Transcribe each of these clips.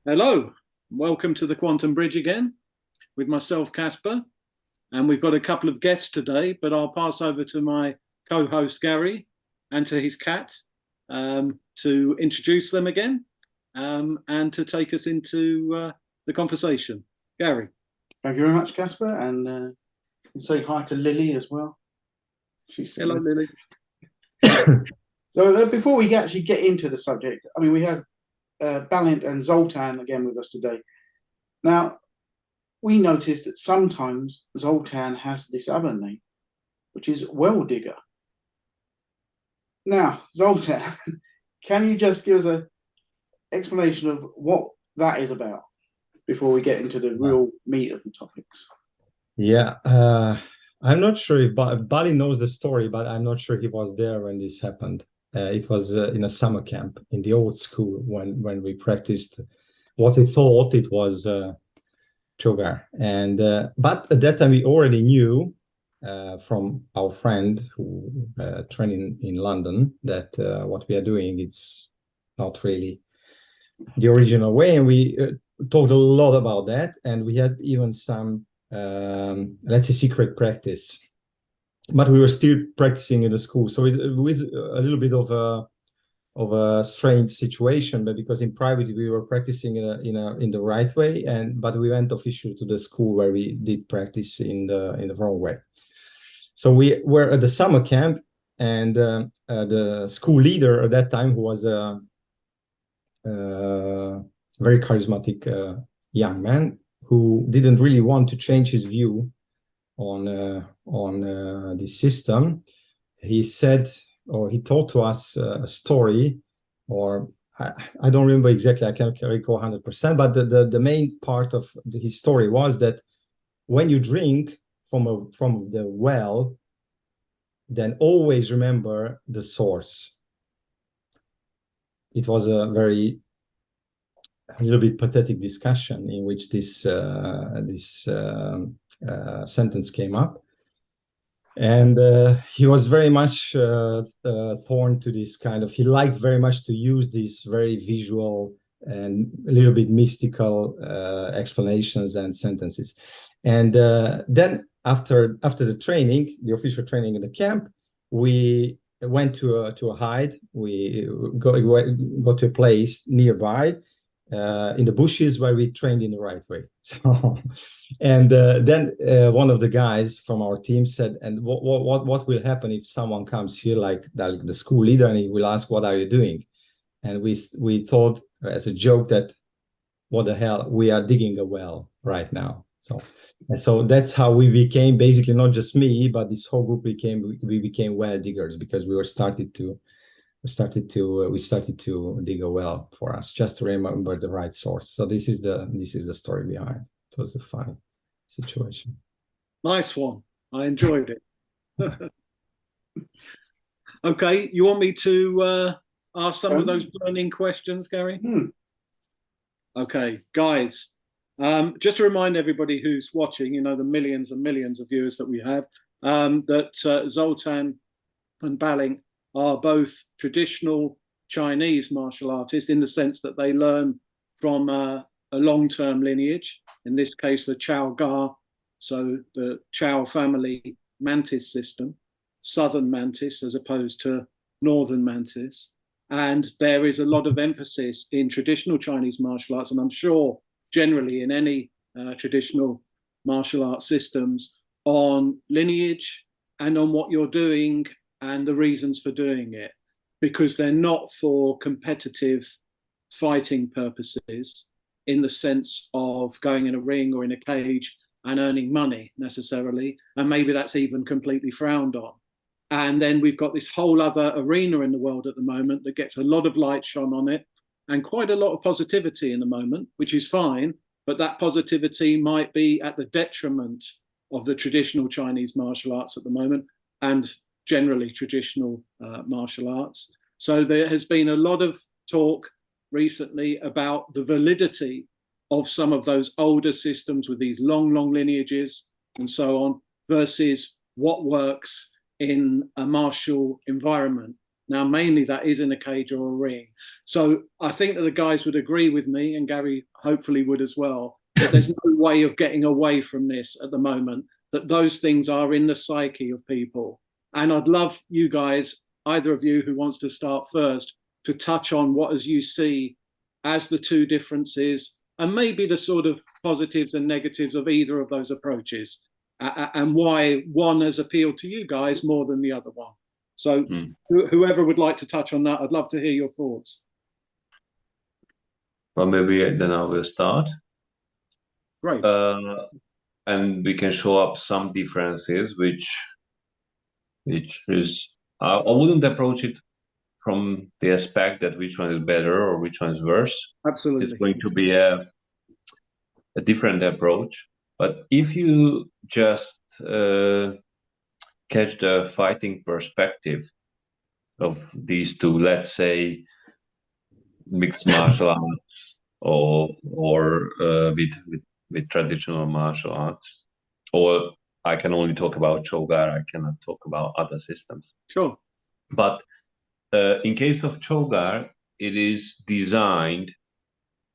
Hello, welcome to the Quantum Bridge again with myself, Casper. And we've got a couple of guests today, but I'll pass over to my co-host, Gary, and to his cat to introduce them again and to take us into the conversation. Gary. Thank you very much, Casper. And say hi to Lily as well. Hello, Lily. So before we actually get into the subject, I mean, we have Bálint and Zoltán again with us today. Now, we noticed that sometimes Zoltán has this other name, which is well digger. Now, Zoltán, can you just give us an explanation of what that is about before we get into the real meat of the topics? Yeah, I'm not sure if Bali knows the story, but I'm not sure he was there when this happened. It was in a summer camp in the old school when we practiced what he thought it was Chow Gar. And but at that time we already knew from our friend who trained in London that what we are doing, it's not really the original way. And we talked a lot about that, and we had even some let's say secret practice, but we were still practicing in the school. So it was a little bit of a strange situation, but because in private we were practicing in the right way, but we went officially to the school where we did practice in the wrong way. So we were at the summer camp, and the school leader at that time, who was a very charismatic young man who didn't really want to change his view on the system, he said, or he told to us a story, or I don't remember exactly, I can't recall 100%, but the main part of his story was that when you drink from the well, then always remember the source. It was a little bit pathetic discussion in which this sentence came up, and he was very much torn to this kind of. He liked very much to use these very visual and a little bit mystical explanations and sentences. And then after the training, the official training in the camp, we went to a hide. We go to a place nearby. In the bushes where we trained in the right way. So, and then one of the guys from our team said, "And what will happen if someone comes here, like the school leader, and he will ask, 'What are you doing?'" And we thought as a joke that, "What the hell? We are digging a well right now." So that's how we became, basically not just me, but this whole group became well diggers, because we started to dig a well for us, just to remember the right source. So this is the story behind. It was a fun situation. Nice one. I enjoyed it. Okay, you want me to ask some of those burning questions, Gary? Okay, guys. Just to remind everybody who's watching, the millions and millions of viewers that we have, that Zoltán and Bálint are both traditional Chinese martial artists, in the sense that they learn from a long-term lineage, in this case, the Chow Gar, so the Chow family mantis system, Southern Mantis as opposed to Northern Mantis. And there is a lot of emphasis in traditional Chinese martial arts, and I'm sure generally in any traditional martial arts systems, on lineage and on what you're doing and the reasons for doing it, because they're not for competitive fighting purposes in the sense of going in a ring or in a cage and earning money necessarily, and maybe that's even completely frowned on. And then we've got this whole other arena in the world at the moment that gets a lot of light shone on it and quite a lot of positivity in the moment, which is fine, but that positivity might be at the detriment of the traditional Chinese martial arts at the moment, and generally traditional martial arts. So there has been a lot of talk recently about the validity of some of those older systems with these long lineages and so on, versus what works in a martial environment. Now, mainly that is in a cage or a ring. So I think that the guys would agree with me, and Gary hopefully would as well, that there's no way of getting away from this at the moment, that those things are in the psyche of people. And I'd love you guys, either of you who wants to start first, to touch on what as you see as the two differences and maybe the sort of positives and negatives of either of those approaches, and why one has appealed to you guys more than the other one. So whoever would like to touch on that, I'd love to hear your thoughts. Well, maybe then I will start. Great. And we can show up some differences, which is, I wouldn't approach it from the aspect that which one is better or which one is worse. Absolutely. It's going to be a different approach. But if you just catch the fighting perspective of these two, let's say mixed martial arts or with traditional martial arts, or I can only talk about Chow Gar, I cannot talk about other systems. Sure. But in case of Chow Gar, it is designed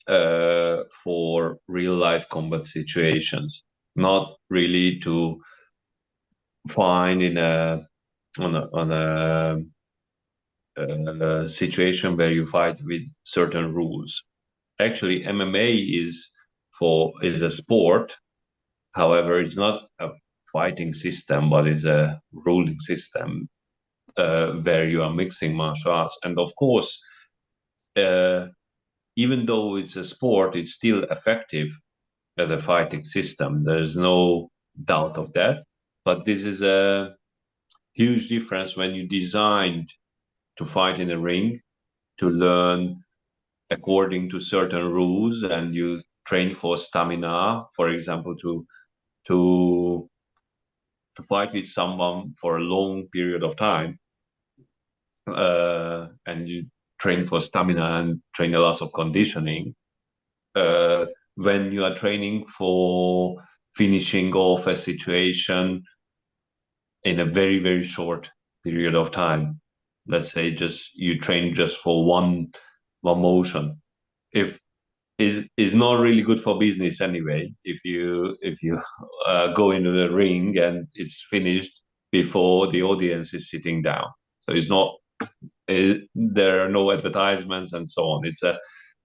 for real life combat situations, not really to find in a situation where you fight with certain rules. Actually, MMA is a sport. However, it's not a fighting system, but it's a ruling system where you are mixing martial arts. And of course, even though it's a sport, it's still effective as a fighting system. There's no doubt of that. But this is a huge difference when you designed to fight in a ring, to learn according to certain rules, and you train for stamina, for example, to fight with someone for a long period of time, and you train for stamina and train a lot of conditioning. When you are training for finishing off a situation in a very, very short period of time, let's say just you train just for one motion, if is not really good for business anyway. If you go into the ring and it's finished before the audience is sitting down, so it's not, there are no advertisements and so on. It's a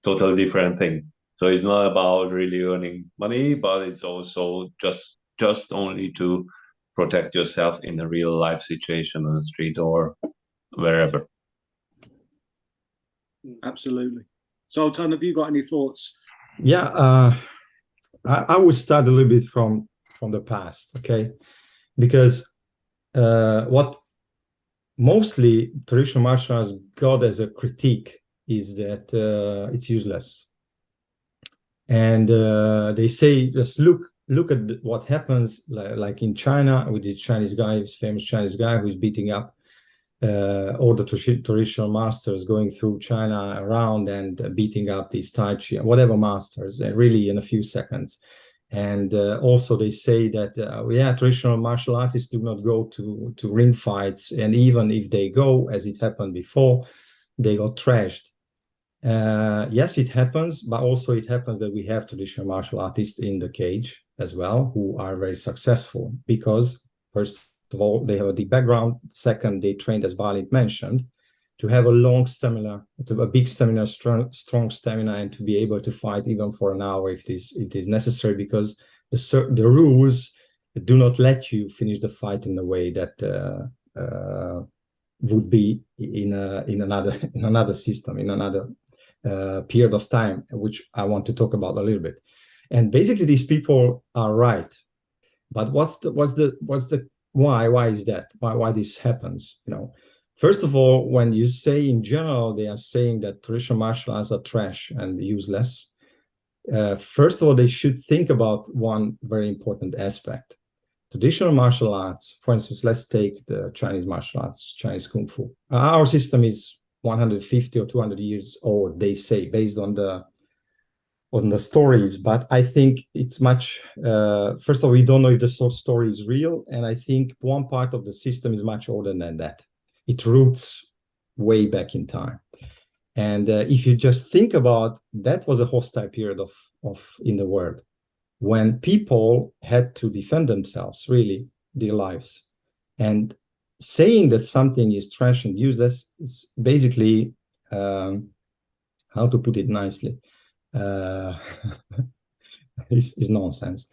totally different thing. So it's not about really earning money, but it's also just only to protect yourself in a real life situation on the street or wherever. Absolutely. Zoltán, have you got any thoughts? Yeah, I would start a little bit from the past, okay? Because what mostly traditional martial arts got as a critique is that it's useless. And they say, just look at what happens, like in China with this Chinese guy, this famous Chinese guy who's beating up all the traditional masters, going through China around and beating up these Tai Chi and whatever masters, really in a few seconds. And also they say that, traditional martial artists do not go to ring fights. And even if they go, as it happened before, they got trashed. Yes, it happens, but also it happens that we have traditional martial artists in the cage as well, who are very successful because, first of all, they have a deep background. Second, they trained, as Bálint mentioned, to have a long stamina, to a big stamina, strong stamina, and to be able to fight even for an hour if it is necessary, because the rules do not let you finish the fight in a way that would be in another system, in another period of time, which I want to talk about a little bit. And basically, these people are right, but what's the why is that? Why this happens? First of all, when you say in general, they are saying that traditional martial arts are trash and useless. First of all, they should think about one very important aspect. Traditional martial arts, for instance, let's take the Chinese martial arts, Chinese Kung Fu. Our system is 150 or 200 years old, they say, based on the stories. But I think it's much, first of all, we don't know if the story is real. And I think one part of the system is much older than that. It roots way back in time. And if you just think about, that was a hostile period of in the world, when people had to defend themselves, really, their lives. And saying that something is trash and useless is basically, how to put it nicely, is nonsense.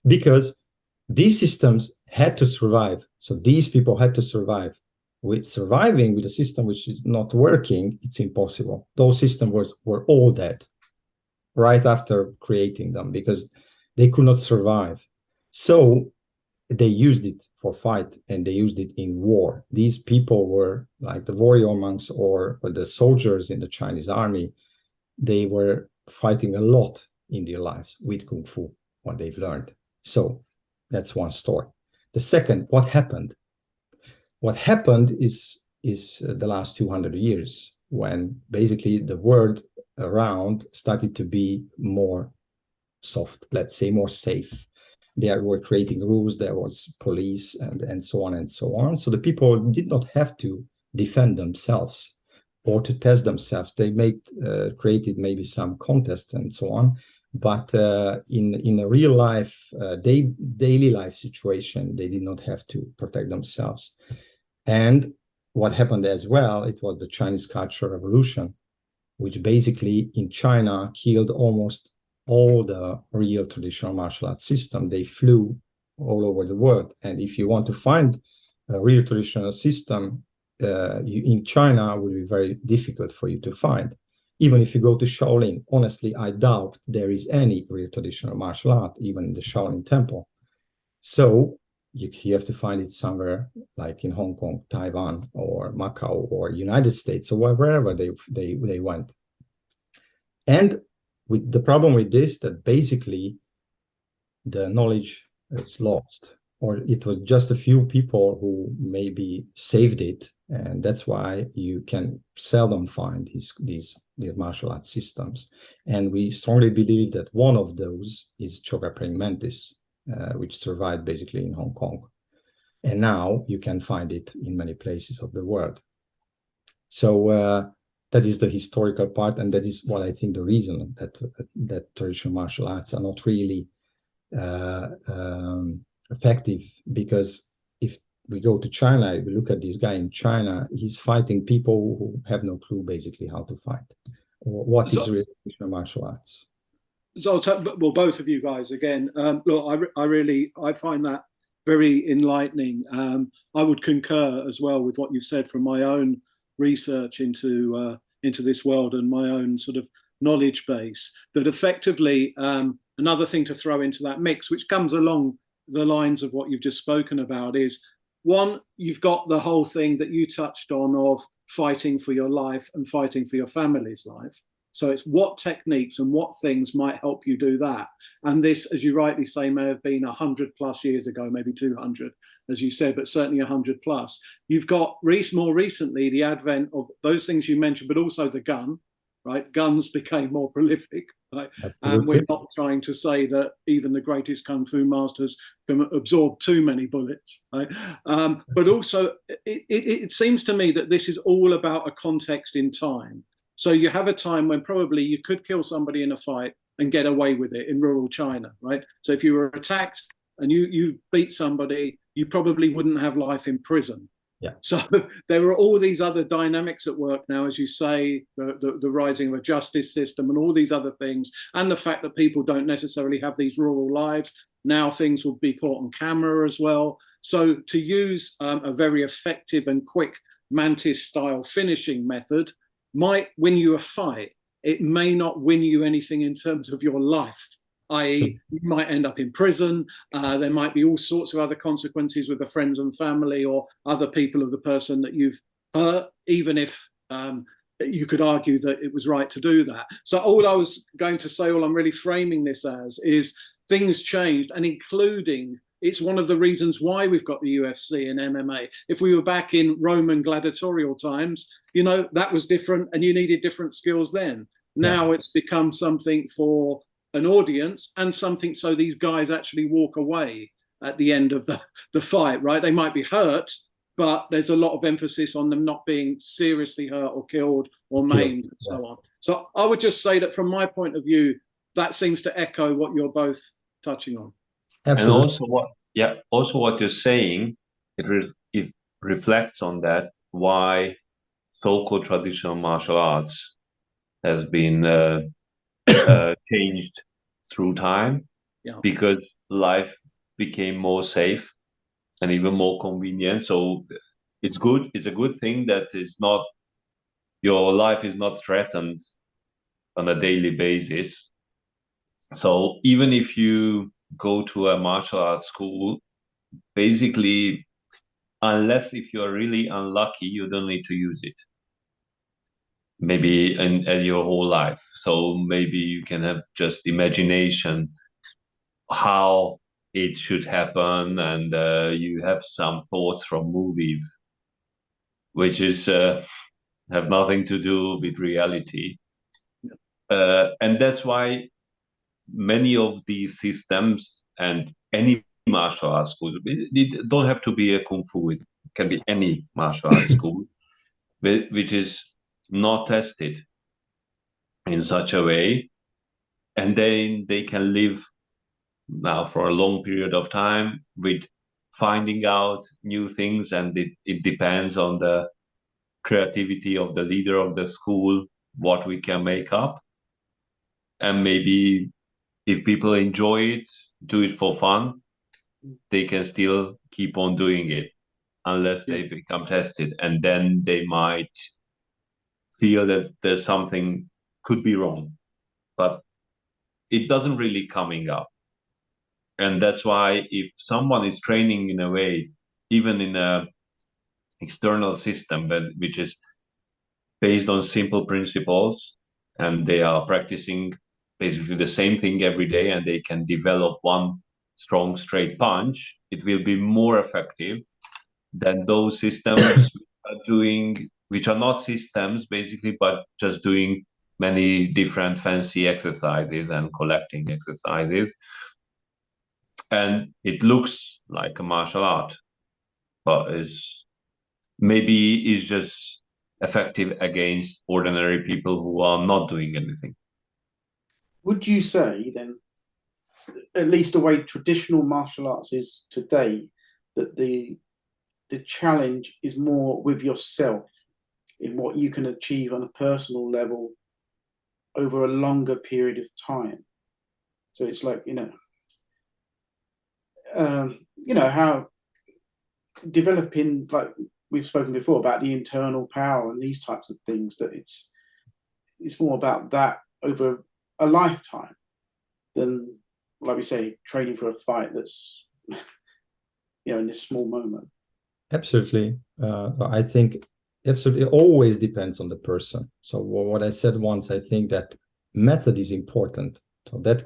Because these systems had to survive. So these people had to survive. With surviving with a system which is not working, it's impossible. Those systems were all dead right after creating them, because they could not survive. So they used it for fight, and they used it in war. These people were like the warrior monks or the soldiers in the Chinese army. They were fighting a lot in their lives with Kung Fu, what they've learned. So that's one story. The second, what happened? What happened is the last 200 years, when basically the world around started to be more soft, let's say more safe. They were creating rules, there was police and so on and so on. So the people did not have to defend themselves or to test themselves. They created maybe some contest and so on. But in a real life, daily life situation, they did not have to protect themselves. And what happened as well, it was the Chinese Cultural Revolution, which basically in China killed almost all the real traditional martial arts system. They flew all over the world. And if you want to find a real traditional system in China, it will be very difficult for you to find. Even if you go to Shaolin, honestly, I doubt there is any real traditional martial art, even in the Shaolin temple. So you have to find it somewhere like in Hong Kong, Taiwan, or Macau, or United States, or wherever they went. And with the problem with this, that basically the knowledge is lost, or it was just a few people who maybe saved it, and that's why you can seldom find these martial arts systems. And we strongly believe that one of those is Chow Gar Mantis, which survived basically in Hong Kong. And now you can find it in many places of the world. So that is the historical part, and that is what I think the reason that traditional martial arts are not really effective. Because if we go to China, if we look at this guy in China, he's fighting people who have no clue basically how to fight or what is really traditional martial arts. Zoltán, well, both of you guys again. Look, I find that very enlightening. I would concur as well with what you said from my own research into this world and my own sort of knowledge base. That effectively, another thing to throw into that mix, which comes along the lines of what you've just spoken about, is one, you've got the whole thing that you touched on of fighting for your life and fighting for your family's life. So it's what techniques and what things might help you do that. And this, as you rightly say, may have been 100+ years ago, maybe 200, as you said, but certainly 100+. You've got more recently the advent of those things you mentioned, but also the gun, right? Guns became more prolific, right? And we're not trying to say that even the greatest Kung Fu masters can absorb too many bullets, right? But also it seems to me that this is all about a context in time. So you have a time when probably you could kill somebody in a fight and get away with it in rural China, right? So if you were attacked and you beat somebody, you probably wouldn't have life in prison. Yeah. So there are all these other dynamics at work now, as you say, the rising of a justice system and all these other things, and the fact that people don't necessarily have these rural lives. Now things will be caught on camera as well. So to use a very effective and quick Mantis style finishing method might win you a fight. It may not win you anything in terms of your life, i.e. you might end up in prison. There might be all sorts of other consequences with the friends and family or other people of the person that you've hurt, even if you could argue that it was right to do that. So all I was going to say, all I'm really framing this as, is things changed, and including, it's one of the reasons why we've got the UFC and MMA. If we were back in Roman gladiatorial times, you know, that was different and you needed different skills then. Now it's become something for an audience and something so these guys actually walk away at the end of the fight, right? They might be hurt, but there's a lot of emphasis on them not being seriously hurt or killed or maimed and so on. So I would just say that from my point of view, that seems to echo what you're both touching on. Absolutely. And also what you're saying, it reflects on that, why so-called traditional martial arts has been changed through time, because life became more safe and even more convenient. So it's good. It's a good thing that your life is not threatened on a daily basis. So even if you go to a martial arts school, basically, unless if you're really unlucky, you don't need to use it. Maybe in your whole life. So maybe you can have just imagination how it should happen, and you have some thoughts from movies, which is have nothing to do with reality. And that's why many of these systems and any martial arts school, it don't have to be a kung fu, it can be any martial arts school, which is not tested in such a way, and then they can live now for a long period of time with finding out new things, and it depends on the creativity of the leader of the school what we can make up. And maybe if people enjoy it, do it for fun, they can still keep on doing it unless they become tested, and then they might feel that there's something could be wrong, but it doesn't really coming up. And that's why if someone is training in a way, even in a external system, but which is based on simple principles, and they are practicing basically the same thing every day, and they can develop one strong straight punch, it will be more effective than those systems which are not systems basically, but just doing many different fancy exercises and collecting exercises. And it looks like a martial art, but maybe is just effective against ordinary people who are not doing anything. Would you say then, at least the way traditional martial arts is today, that the challenge is more with yourself in what you can achieve on a personal level over a longer period of time? So it's like, how developing, like we've spoken before about the internal power and these types of things, that it's more about that over a lifetime than, like we say, training for a fight that's in this small moment. Absolutely. I think absolutely it always depends on the person. So what I said once, I think that method is important. So that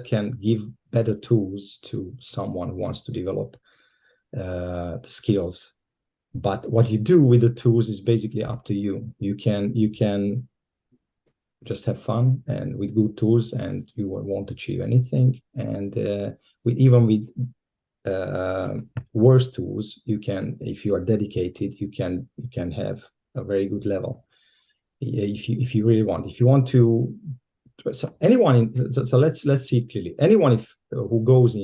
can give better tools to someone who wants to develop the skills. But what you do with the tools is basically up to you. You can just have fun and with good tools, and you won't achieve anything. And even with worse tools, you can, if you are dedicated, you can have a very good level. If you really want, if you want to. So anyone, so let's see it clearly. Anyone who goes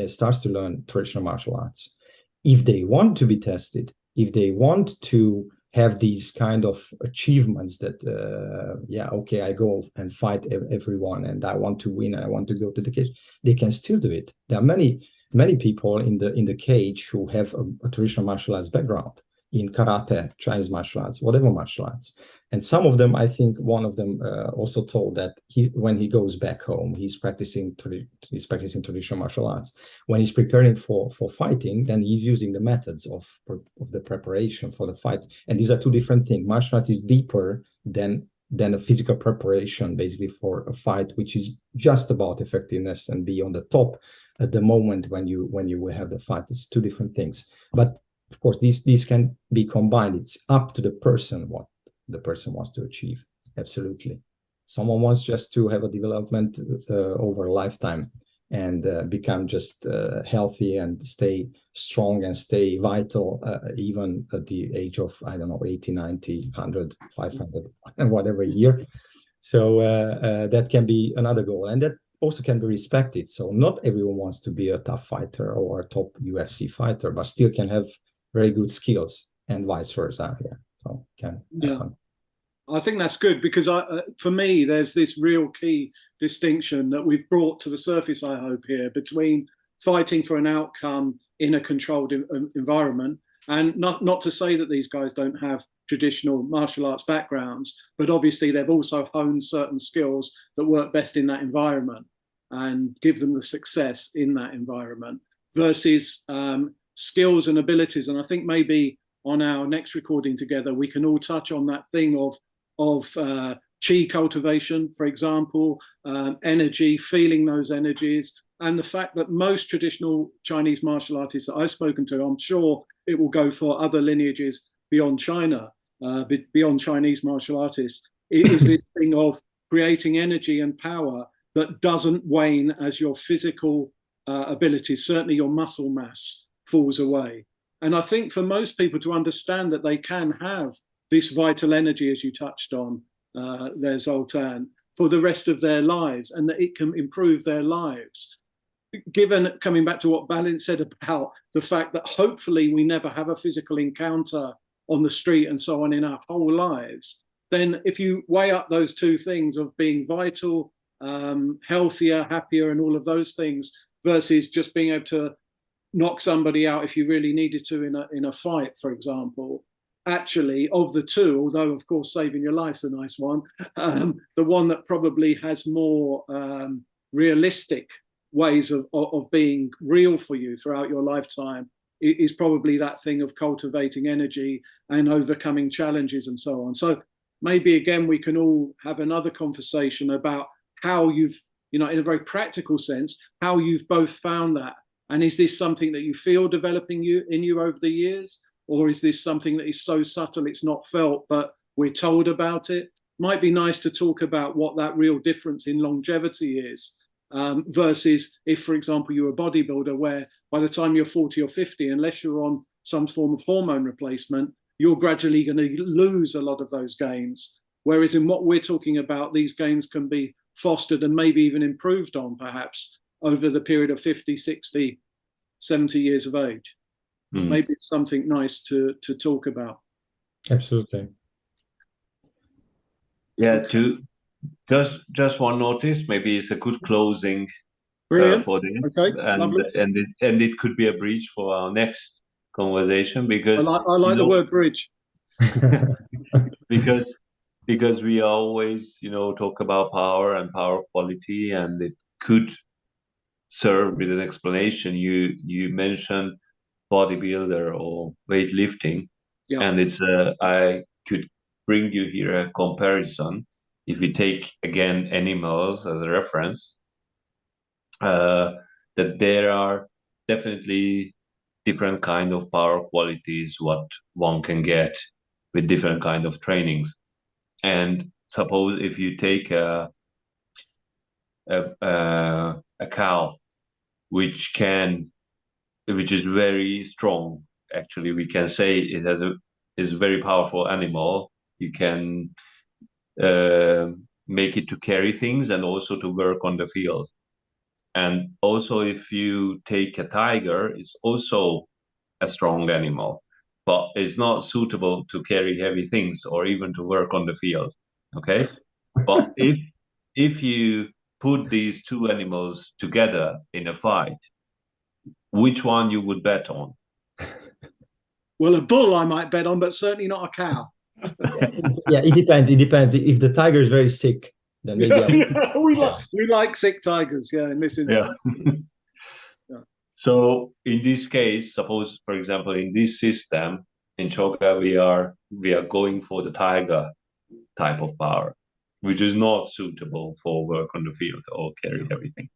starts to learn traditional martial arts, if they want to be tested, if they want to have these kind of achievements that, okay, I go and fight everyone, and I want to win, and I want to go to the cage, they can still do it. There are many people in the cage who have a traditional martial arts background, in karate, Chinese martial arts, whatever martial arts. And some of them, I think one of them also told that when he goes back home, he's practicing traditional martial arts. When he's preparing for fighting, then he's using the methods of the preparation for the fight. And these are two different things. Martial arts is deeper than a physical preparation, basically, for a fight, which is just about effectiveness and be on the top at the moment when you will have the fight. It's two different things. But of course, these can be combined. It's up to the person what the person wants to achieve. Absolutely. Someone wants just to have a development over a lifetime, and become just healthy and stay strong and stay vital even at the age of, I don't know, 80, 90, 100, 500, and whatever year. So that can be another goal, and that also can be respected. So not everyone wants to be a tough fighter or a top UFC fighter, but still can have very good skills, and vice versa. Yeah, so can happen. I think that's good, because for me, there's this real key distinction that we've brought to the surface, I hope, here, between fighting for an outcome in a controlled environment, and not to say that these guys don't have traditional martial arts backgrounds, but obviously they've also honed certain skills that work best in that environment and give them the success in that environment, versus skills and abilities. And I think maybe on our next recording together, we can all touch on that thing of chi cultivation, for example, energy, feeling those energies, and the fact that most traditional Chinese martial artists that I've spoken to, I'm sure it will go for other lineages beyond China, beyond Chinese martial artists, is this thing of creating energy and power that doesn't wane as your physical abilities, certainly your muscle mass, falls away. And I think for most people to understand that they can have this vital energy, as you touched on there, Zoltán, for the rest of their lives, and that it can improve their lives. Given, coming back to what Bálint said about the fact that hopefully we never have a physical encounter on the street and so on in our whole lives, then if you weigh up those two things of being vital, healthier, happier, and all of those things, versus just being able to knock somebody out if you really needed to in a fight, for example, actually, of the two, although of course saving your life's a nice one, the one that probably has more realistic ways of being real for you throughout your lifetime is probably that thing of cultivating energy and overcoming challenges and so on. So maybe again we can all have another conversation about how you've, in a very practical sense, how you've both found that. And is this something that you feel developing in you over the years? Or is this something that is so subtle it's not felt, but we're told about it? Might be nice to talk about what that real difference in longevity is, versus if, for example, you're a bodybuilder where by the time you're 40 or 50, unless you're on some form of hormone replacement, you're gradually going to lose a lot of those gains. Whereas in what we're talking about, these gains can be fostered and maybe even improved on, perhaps, over the period of 50, 60, 70 years of age. Maybe it's something nice to talk about. Absolutely. Yeah, to just one notice, maybe it's a good closing for this. Okay, and it could be a bridge for our next conversation, because I like the word bridge. because we always talk about power and power quality, and it could serve with an explanation. You mentioned bodybuilder or weightlifting, and it's I could bring you here a comparison. If you take again animals as a reference, that there are definitely different kind of power qualities what one can get with different kind of trainings. And suppose if you take a cow which is very strong, actually we can say it is a very powerful animal. You can make it to carry things and also to work on the field. And also if you take a tiger, it's also a strong animal, but it's not suitable to carry heavy things or even to work on the field. Okay. But if you put these two animals together in a fight, which one you would bet on? Well, a bull I might bet on, but certainly not a cow. Yeah, it depends. It depends. If the tiger is very sick, then maybe we like sick tigers. Yeah, in this instance. Yeah. So in this case, suppose, for example, in this system in Chow Gar, we are going for the tiger type of power, which is not suitable for work on the field or carry everything.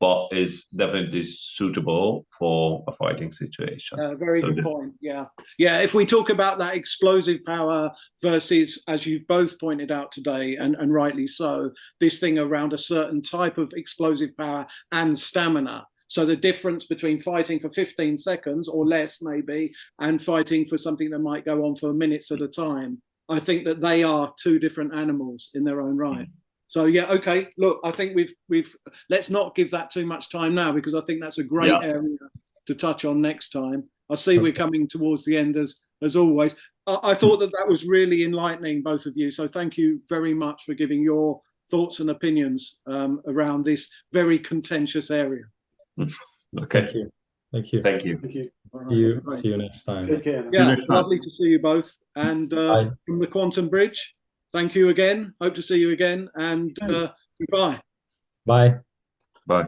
but is definitely suitable for a fighting situation. Very good point. Yeah. If we talk about that explosive power versus, as you've both pointed out today, and rightly so, this thing around a certain type of explosive power and stamina. So the difference between fighting for 15 seconds or less, maybe, and fighting for something that might go on for minutes at a time. I think that they are two different animals in their own right. So yeah, okay. Look, I think we've let's not give that too much time now, because I think that's a great area to touch on next time. I see we're coming towards the end as always. I thought that was really enlightening, both of you. So thank you very much for giving your thoughts and opinions around this very contentious area. Okay. Thank you. Thank you. Thank you. See you next time. Take care. Yeah, lovely to see you both. And from the Quantum Bridge, thank you again. Hope to see you again. And goodbye. Bye. Bye.